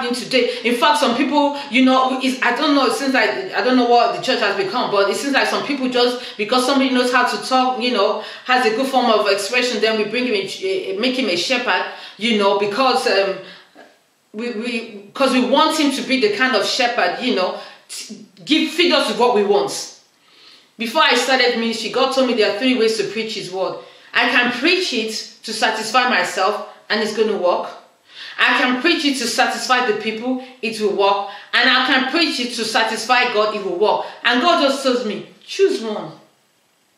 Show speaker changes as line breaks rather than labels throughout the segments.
happening today. In fact, some people, you know, I don't know, it seems like, I don't know what the church has become, but it seems like some people just, because somebody knows how to talk, you know, has a good form of expression, then we bring him, make him a shepherd, you know, because we want him to be the kind of shepherd, you know, feed us with what we want. Before I started ministry, God told me there are 3 ways to preach his word. I can preach it to satisfy myself, and it's going to work. I can preach it to satisfy the people, it will work. And I can preach it to satisfy God, it will work. And God just told me, choose one.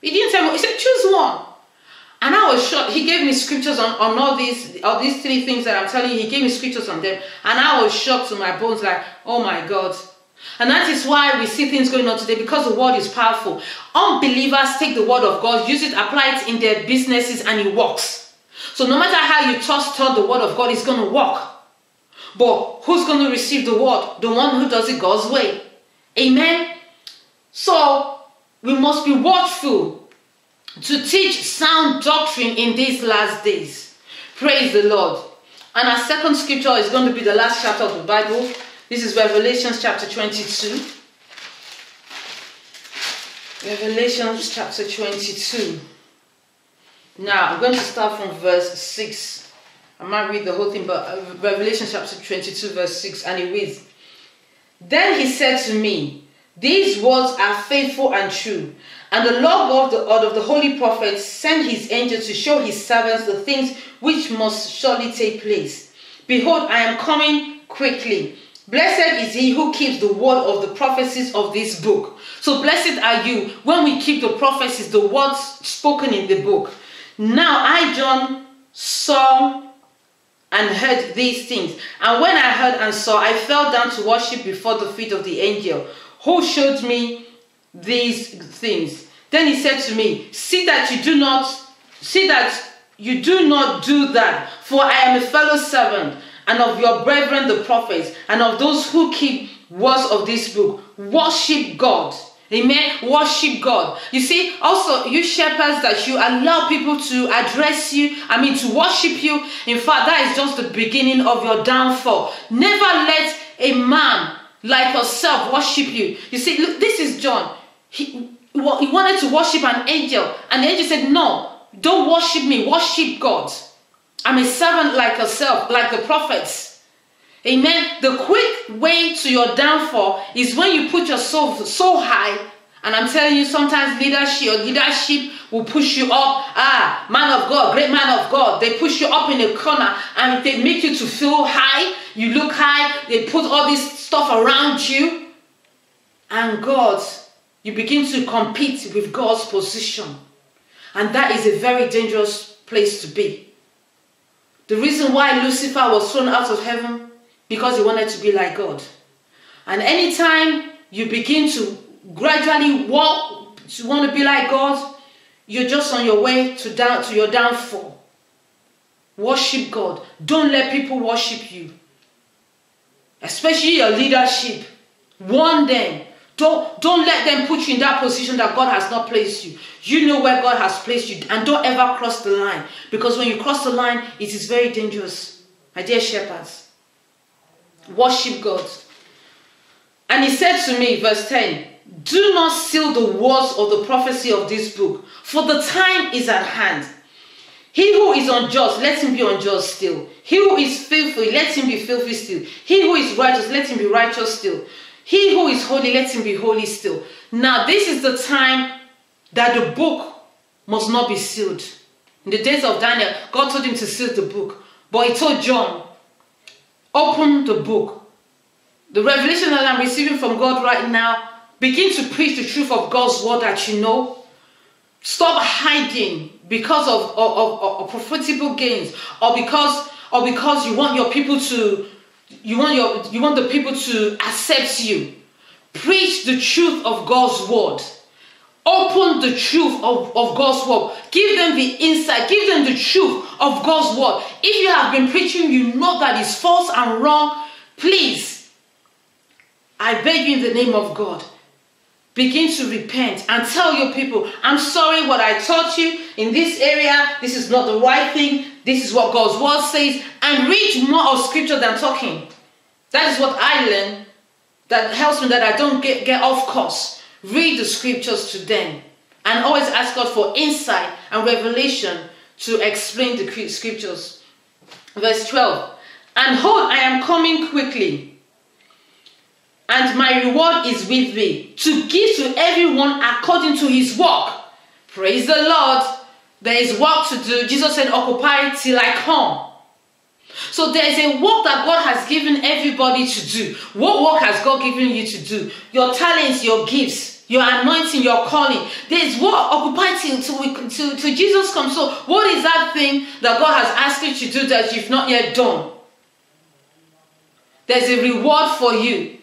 He didn't tell me, he said, choose one. And I was shocked. He gave me scriptures on all these 3 things that I'm telling you. He gave me scriptures on them. And I was shocked to my bones, like, oh my God. And that is why we see things going on today, because the word is powerful. Unbelievers take the word of God, use it, apply it in their businesses, and it works. So no matter how you turn the word of God, it's going to work. But who's going to receive the word? The one who does it God's way. Amen? So we must be watchful to teach sound doctrine in these last days. Praise the Lord. And our second scripture is going to be the last chapter of the Bible. This is Revelation chapter 22. Revelation chapter 22. Now, I'm going to start from verse 6. I might read the whole thing, but Revelation chapter 22, verse 6, and it reads, Then he said to me, These words are faithful and true. And the Lord God of the holy prophets sent his angel to show his servants the things which must surely take place. Behold, I am coming quickly. Blessed is he who keeps the word of the prophecies of this book. So blessed are you when we keep the prophecies, the words spoken in the book. Now I, John, saw and heard these things. And when I heard and saw, I fell down to worship before the feet of the angel who showed me these things. Then he said to me, see that you do not do that, for I am a fellow servant and of your brethren the prophets, and of those who keep words of this book. Worship God. Amen. Worship God. You see, also you shepherds, that you allow people to address you, to worship you. In fact, that is just the beginning of your downfall. Never let a man like yourself worship you. You see, look, this is John. He wanted to worship an angel, and the angel said, no, don't worship me, worship God. I'm a servant like yourself, like the prophets. Amen. The quick way to your downfall is when you put yourself so high, and I'm telling you, sometimes leadership will push you up. Man of God, great man of God. They push you up in a corner and they make you to feel high. You look high. They put all this stuff around you. And you begin to compete with God's position. And that is a very dangerous place to be. The reason why Lucifer was thrown out of heaven, because he wanted to be like God. And anytime you begin to gradually want to be like God, you're just on your way to your downfall. Worship God. Don't let people worship you. Especially your leadership. Warn them. Don't let them put you in that position that God has not placed you. You know where God has placed you, and don't ever cross the line. Because when you cross the line, it is very dangerous. My dear shepherds, worship God. And he said to me, verse 10, do not seal the words of the prophecy of this book, for the time is at hand. He who is unjust, let him be unjust still. He who is filthy, let him be filthy still. He who is righteous, let him be righteous still. He who is holy, let him be holy still. Now this is the time that the book must not be sealed. In the days of Daniel, God told him to seal the book. But he told John, open the book. The revelation that I'm receiving from God right now, begin to preach the truth of God's word that you know. Stop hiding because of profitable gains, or because you want your people to you want the people to accept you. Preach the truth of God's word. Open the truth of God's word. Give them the insight. Give them the truth of God's word. If you have been preaching, you know that is false and wrong. Please, I beg you in the name of God, begin to repent and tell your people, I'm sorry what I taught you in this area. This is not the right thing. This is what God's word says. And read more of scripture than talking. That is what I learn that helps me, that I don't get off course. Read the scriptures to them and always ask God for insight and revelation to explain the scriptures. Verse 12. And hold, I am coming quickly, and my reward is with me, to give to everyone according to his work. Praise the Lord. There is work to do. Jesus said, occupy till I come. So there is a work that God has given everybody to do. What work has God given you to do? Your talents, your gifts, your anointing, your calling. There is work. Occupy till Jesus comes. So what is that thing that God has asked you to do that you've not yet done? There's a reward for you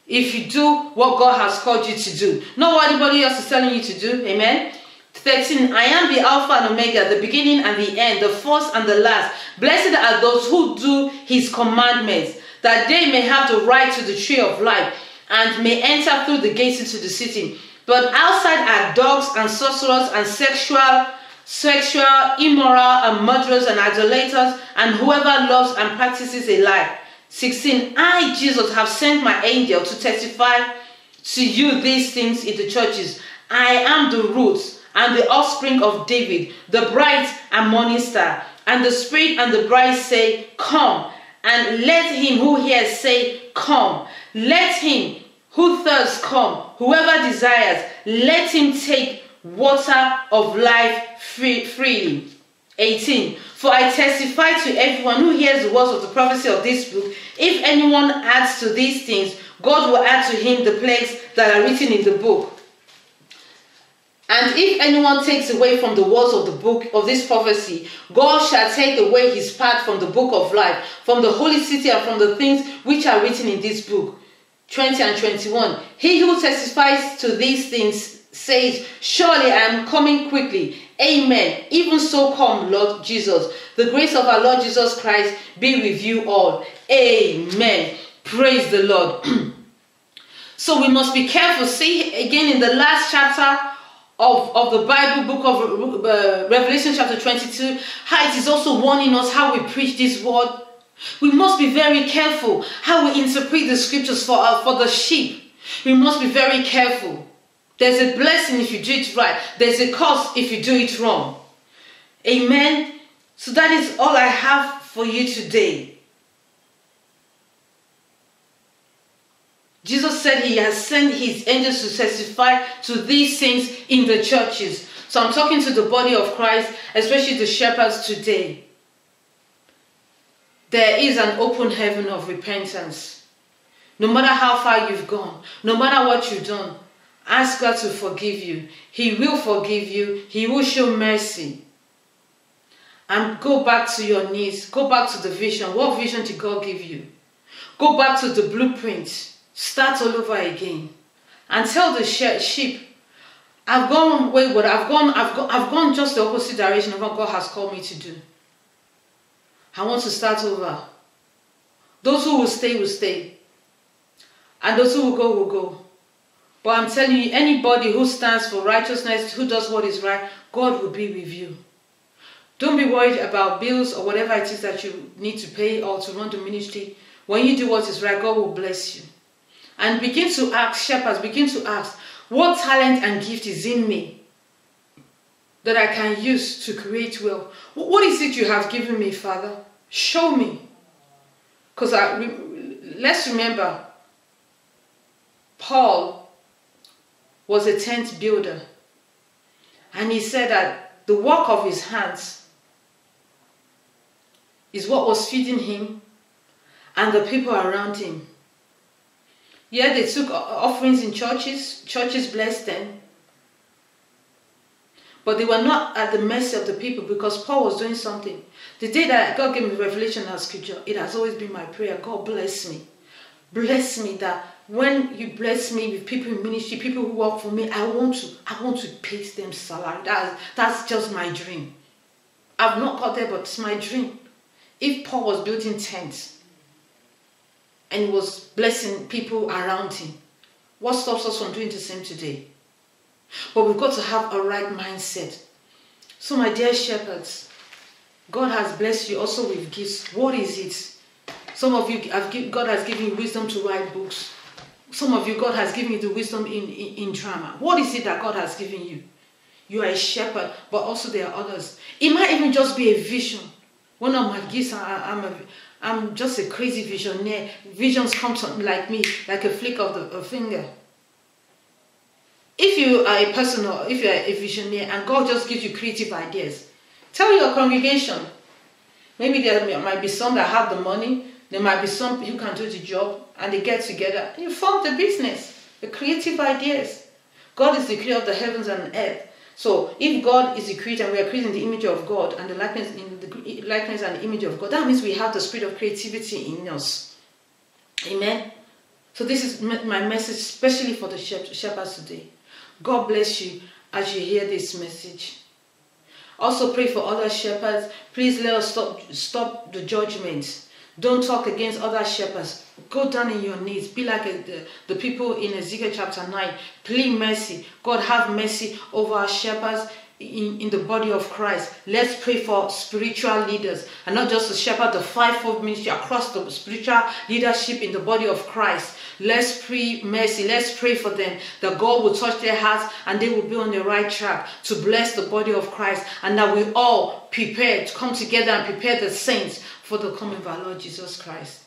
if you do what God has called you to do. Not what anybody else is telling you to do. Amen. 13. I am the Alpha and Omega, the beginning and the end, the first and the last. Blessed are those who do his commandments, that they may have the right to the tree of life and may enter through the gates into the city. But outside are dogs and sorcerers and sexual, immoral and murderers and idolaters and whoever loves and practices a lie. 16. I, Jesus, have sent my angel to testify to you these things in the churches. I am the root and the offspring of David, the bright and morning star. And the Spirit and the bride say, come. And let him who hears say, come. Let him who thirsts come. Whoever desires, let him take water of life freely. 18. For I testify to everyone who hears the words of the prophecy of this book, if anyone adds to these things, God will add to him the plagues that are written in the book. And if anyone takes away from the words of the book of this prophecy, God shall take away his part from the book of life, from the holy city, and from the things which are written in this book. 20 and 21. He who testifies to these things says, surely I am coming quickly. Amen. Even so come, Lord Jesus. The grace of our Lord Jesus Christ be with you all. Amen. Praise the Lord. So we must be careful. See again in the last chapter of the Bible, book of Revelation chapter 22, how it is also warning us how we preach this word. We must be very careful how we interpret the scriptures for the sheep. We must be very careful. There's a blessing if you do it right. There's a curse if you do it wrong. Amen. So that is all I have for you today. Jesus said he has sent his angels to testify to these things in the churches. So I'm talking to the body of Christ, especially the shepherds today. There is an open heaven of repentance. No matter how far you've gone, no matter what you've done, ask God to forgive you. He will forgive you. He will show mercy. And go back to your knees. Go back to the vision. What vision did God give you? Go back to the blueprint. Start all over again. And tell the sheep, I've gone wayward. I've gone just the opposite direction of what God has called me to do. I want to start over. Those who will stay will stay. And those who will go will go. But I'm telling you, anybody who stands for righteousness, who does what is right, God will be with you. Don't be worried about bills or whatever it is that you need to pay or to run the ministry. When you do what is right, God will bless you. And begin to ask, shepherds, begin to ask, what talent and gift is in me that I can use to create wealth? What is it you have given me, Father? Show me. Because let's remember, Paul was a tent builder. And he said that the work of his hands is what was feeding him and the people around him. Yeah, they took offerings in churches. Churches blessed them. But they were not at the mercy of the people because Paul was doing something. The day that God gave me revelation of scripture, it has always been my prayer. God bless me. Bless me that when you bless me with people in ministry, people who work for me, I want to pay them salary. That's just my dream. I've not got there, but it's my dream. If Paul was building tents, and was blessing people around him, what stops us from doing the same today? But we've got to have a right mindset. So my dear shepherds, God has blessed you also with gifts. What is it? Some of you, God has given you wisdom to write books. Some of you, God has given you the wisdom in drama. What is it that God has given you? You are a shepherd, but also there are others. It might even just be a vision. One of my gifts, I'm just a crazy visionaire. Visions come to like me, like a flick of a finger. If you are a person or if you are a visionaire and God just gives you creative ideas, tell your congregation. Maybe there might be some that have the money. There might be some who can do the job, and they get together. You form the business, the creative ideas. God is the creator of the heavens and earth. So if God is the creator and we are created in the image of God and the likeness and the image of God, that means we have the spirit of creativity in us. Amen. So this is my message, especially for the shepherds today. God bless you as you hear this message. Also pray for other shepherds. Please let us stop the judgment. Don't talk against other shepherds. Go down in your knees. Be like the people in Ezekiel chapter 9. Plead mercy. God, have mercy over our shepherds in the body of Christ. Let's pray for spiritual leaders. And not just the shepherd, the fivefold ministry across the spiritual leadership in the body of Christ. Let's pray mercy. Let's pray for them that God will touch their hearts and they will be on the right track to bless the body of Christ. And that we all prepare to come together and prepare the saints for the coming of our Lord Jesus Christ.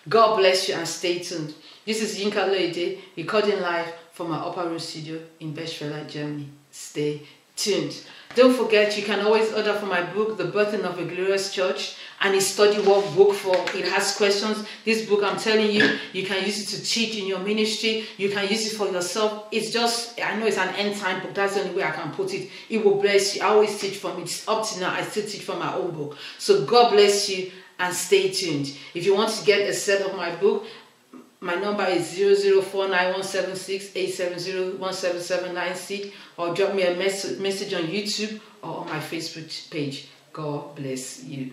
God bless you and stay tuned. This is Yinka Loide, recording live from our upper room studio in Bestfeld, Germany. Stay tuned. Don't forget, you can always order for my book, The Birthing of a Glorious Church, and it's study workbook for it has questions. This book, I'm telling you, you can use it to teach in your ministry. You can use it for yourself. It's just, I know it's an end time book. That's the only way I can put it. It will bless you. I always teach from it. Up to now, I still teach from my own book. So God bless you and stay tuned. If you want to get a set of my book, my number is 004917687017796, or drop me a message on YouTube or on my Facebook page. God bless you.